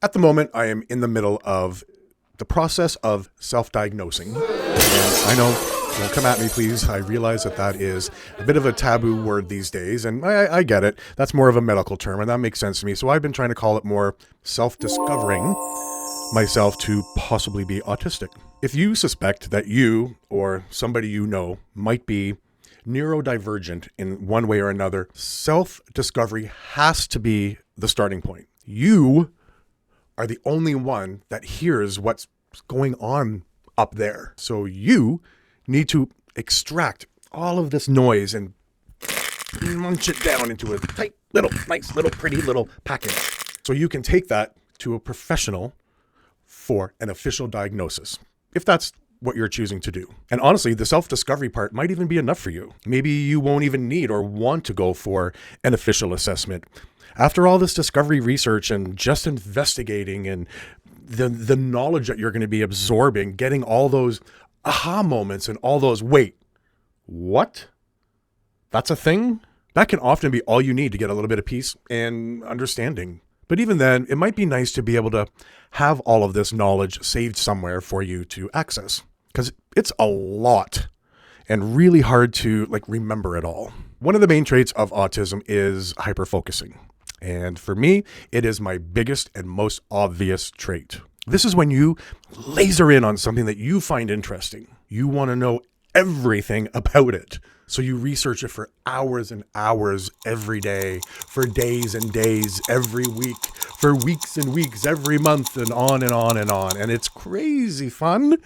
At the moment, I am in the middle of the process of self-diagnosing. And I know, don't come at me, please. I realize that is a bit of a taboo word these days, and I get it. That's more of a medical term, and that makes sense to me. So I've been trying to call it more self-discovering myself to possibly be autistic. If you suspect that you or somebody you know might be neurodivergent in one way or another, self-discovery has to be the starting point. You are the only one that hears what's going on up there. So you need to extract all of this noise and munch it down into a tight little, nice little, pretty little package. So you can take that to a professional for an official diagnosis, if that's what you're choosing to do. And honestly, the self-discovery part might even be enough for you. Maybe you won't even need or want to go for an official assessment. After all this discovery research and just investigating and the knowledge that you're going to be absorbing, getting all those aha moments and all those, wait, what? That's a thing? That can often be all you need to get a little bit of peace and understanding. But even then, it might be nice to be able to have all of this knowledge saved somewhere for you to access, because it's a lot and really hard to remember it all. One of the main traits of autism is hyperfocusing. And for me, it is my biggest and most obvious trait. This is when you laser in on something that you find interesting. You want to know everything about it. So you research it for hours and hours every day, for days and days, every week, for weeks and weeks, every month, and on and on and on. And it's crazy fun,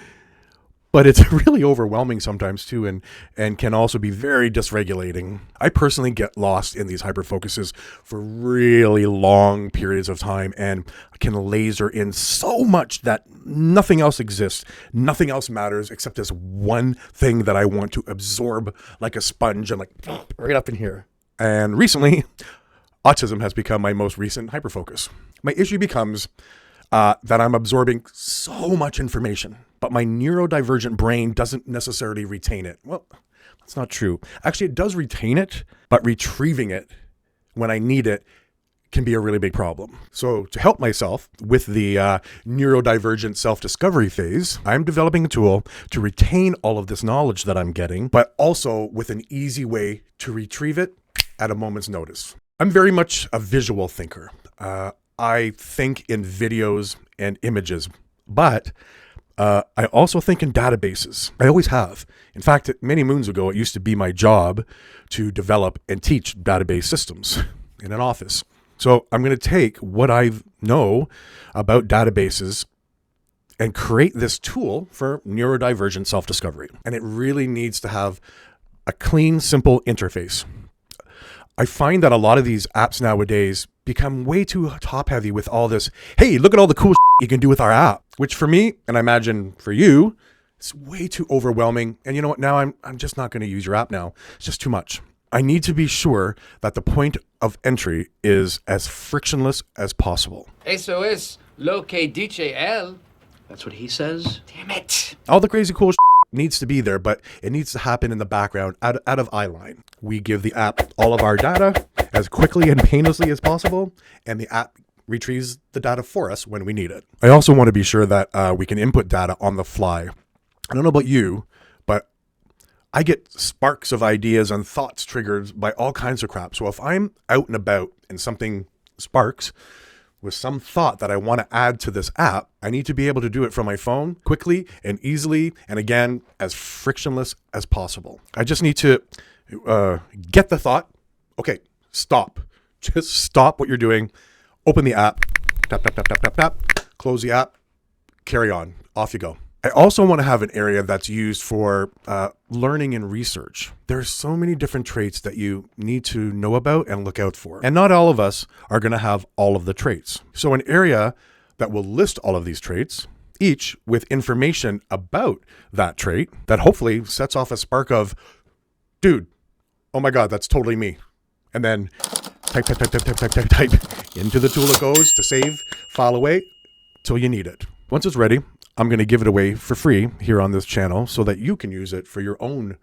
but it's really overwhelming sometimes too, and can also be very dysregulating. I personally get lost in these hyperfocuses for really long periods of time and can laser in so much that nothing else exists. Nothing else matters except this one thing that I want to absorb like a sponge and right up in here. And recently, autism has become my most recent hyperfocus. My issue becomes that I'm absorbing so much information, but my neurodivergent brain doesn't necessarily retain it. Well, that's not true. Actually, it does retain it, but retrieving it when I need it can be a really big problem. So to help myself with the neurodivergent self-discovery phase, I'm developing a tool to retain all of this knowledge that I'm getting, but also with an easy way to retrieve it at a moment's notice. I'm very much a visual thinker. I think in videos and images, but I also think in databases. I always have. In fact, many moons ago, it used to be my job to develop and teach database systems in an office. So I'm going to take what I know about databases and create this tool for neurodivergent self-discovery. And it really needs to have a clean, simple interface. I find that a lot of these apps nowadays become way too top heavy with all this, hey, look at all the cool you can do with our app, which for me, and I imagine for you, it's way too overwhelming. And you know what? Now I'm just not going to use your app now. It's just too much. I need to be sure that the point of entry is as frictionless as possible. SOS, locate DJL. That's what he says? Damn it. All the crazy cool needs to be there, but it needs to happen in the background out of eyeline. We give the app all of our data as quickly and painlessly as possible, and the app retrieves the data for us when we need it. I also want to be sure that we can input data on the fly. I don't know about you, but I get sparks of ideas and thoughts triggered by all kinds of crap. So if I'm out and about and something sparks with some thought that I want to add to this app, I need to be able to do it from my phone quickly and easily, and again, as frictionless as possible. I just need to get the thought. Okay, stop. Just stop what you're doing. Open the app. Tap, tap, tap, tap, tap, tap. Close the app. Carry on. Off you go. I also want to have an area that's used for learning and research. There are so many different traits that you need to know about and look out for. And not all of us are going to have all of the traits. So an area that will list all of these traits, each with information about that trait, that hopefully sets off a spark of, dude, oh my God, that's totally me. And then type, type, type, type, type, type, type, type. Into the tool it goes to save, file away till you need it. Once it's ready, I'm going to give it away for free here on this channel so that you can use it for your own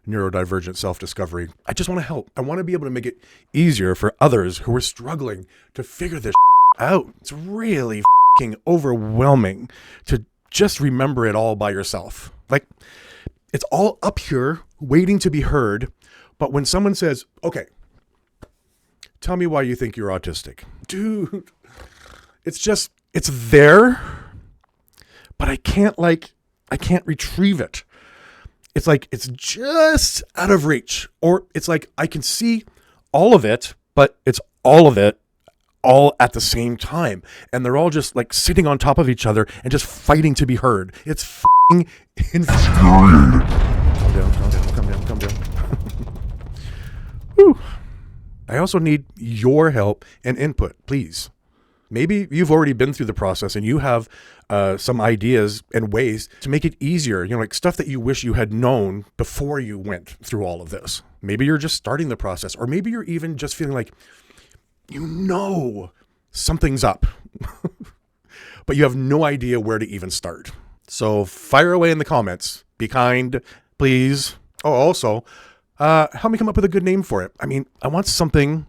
neurodivergent self-discovery. I just want to help. I want to be able to make it easier for others who are struggling to figure this out. It's really fucking overwhelming to just remember it all by yourself. Like, it's all up here waiting to be heard. But when someone says, okay, tell me why you think you're autistic. Dude, it's there, but I can't retrieve it. It's like, it's just out of reach. Or it's like, I can see all of it, but it's all of it all at the same time. And they're all just like sitting on top of each other and just fighting to be heard. It's f***ing infuriating. Calm down. Whew. I also need your help and input, please. Maybe you've already been through the process and you have some ideas and ways to make it easier, like stuff that you wish you had known before you went through all of this. Maybe you're just starting the process, or maybe you're even just feeling like, something's up, but you have no idea where to even start. So fire away in the comments. Be kind, please. Oh, also, help me come up with a good name for it. I mean, I want something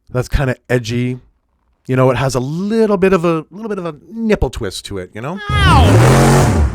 that's kind of edgy. It has a little bit of a nipple twist to it, Ow!